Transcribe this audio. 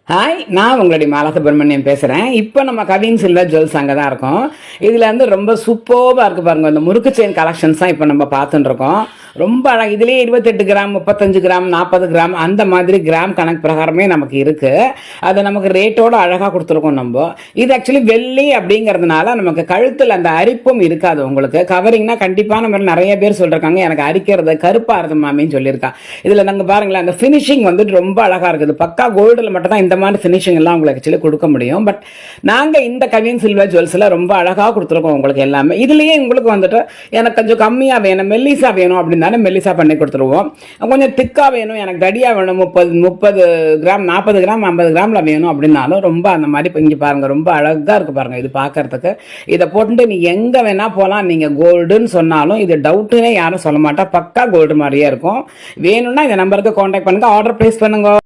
Hi, நான் உங்களுடைய மாலா சுப்ரமணியம் பேசுகிறேன். இப்போ நம்ம கவின் சில்வர் ஜுவல்ஸ் அங்கே தான் இருக்கோம். இதில் வந்து ரொம்ப சூப்பராக இருக்குது பாருங்கள். இந்த முறுக்கு செயின் கலெக்ஷன்ஸ் தான் இப்போ நம்ம பார்த்துட்டு இருக்கோம். ரொம்ப அழகாக இதுலேயே 28 கிராம், 35 கிராம், 40 கிராம் அந்த மாதிரி கிராம் கணக்கு பிரகாரமே நமக்கு இருக்குது. அது நமக்கு ரேட்டோடு அழகாக கொடுத்துருக்கோம் நம்ம. இது ஆக்சுவலி வெள்ளி அப்படிங்கிறதுனால நமக்கு கழுத்தில் அந்த அரிப்பும் இருக்காது. உங்களுக்கு கவரிங்னா கண்டிப்பான மாதிரி நிறைய பேர் சொல்லியிருக்காங்க, எனக்கு அரிக்கிறது கருப்பாக இருக்குது மாமின்னு சொல்லியிருக்கா. இதில் நாங்கள் பாருங்களேன், அந்த ஃபினிஷிங் வந்துட்டு ரொம்ப அழகாக இருக்குது. பக்கா கோல்டில் மட்டும் தான் இந்த மாதிரி ஃபினிஷிங் எல்லாம் உங்களுக்கு ஆக்சுவலி கொடுக்க முடியும். பட் நாங்கள் இந்த கவின் சில்வர் ஜுவல்ஸில் ரொம்ப அழகாக கொடுத்துருக்கோம் உங்களுக்கு எல்லாமே. இதுலேயே உங்களுக்கு வந்துட்டு எனக்கு கொஞ்சம் கம்மியாக வேணும், மெல்லிசா வேணும் அப்படின்னாலும் மெல்லிசா பண்ணி கொடுத்துருவோம். கொஞ்சம் திக்காக வேணும், எனக்கு தடியாக வேணும், 30 கிராம், 40 கிராம், 50 கிராமில் வேணும் அப்படின்னாலும் ரொம்ப அந்த மாதிரி இங்கே பாருங்கள், ரொம்ப அழகாக இருக்குது பாருங்கள் இது பார்க்கறதுக்கு. இதை போட்டுட்டு நீ எங்கே வேணால் போகலாம். நீங்கள் கோல்டுன்னு சொன்னாலும் இது டவுட்டுன்னே யாரும் சொல்ல மாட்டா, பக்கா கோல்டு மாதிரியே இருக்கும். வேணும்னா இந்த நம்பருக்கு கான்டாக்ட் பண்ணுங்கள், ஆர்டர் ப்ளேஸ் பண்ணுங்க.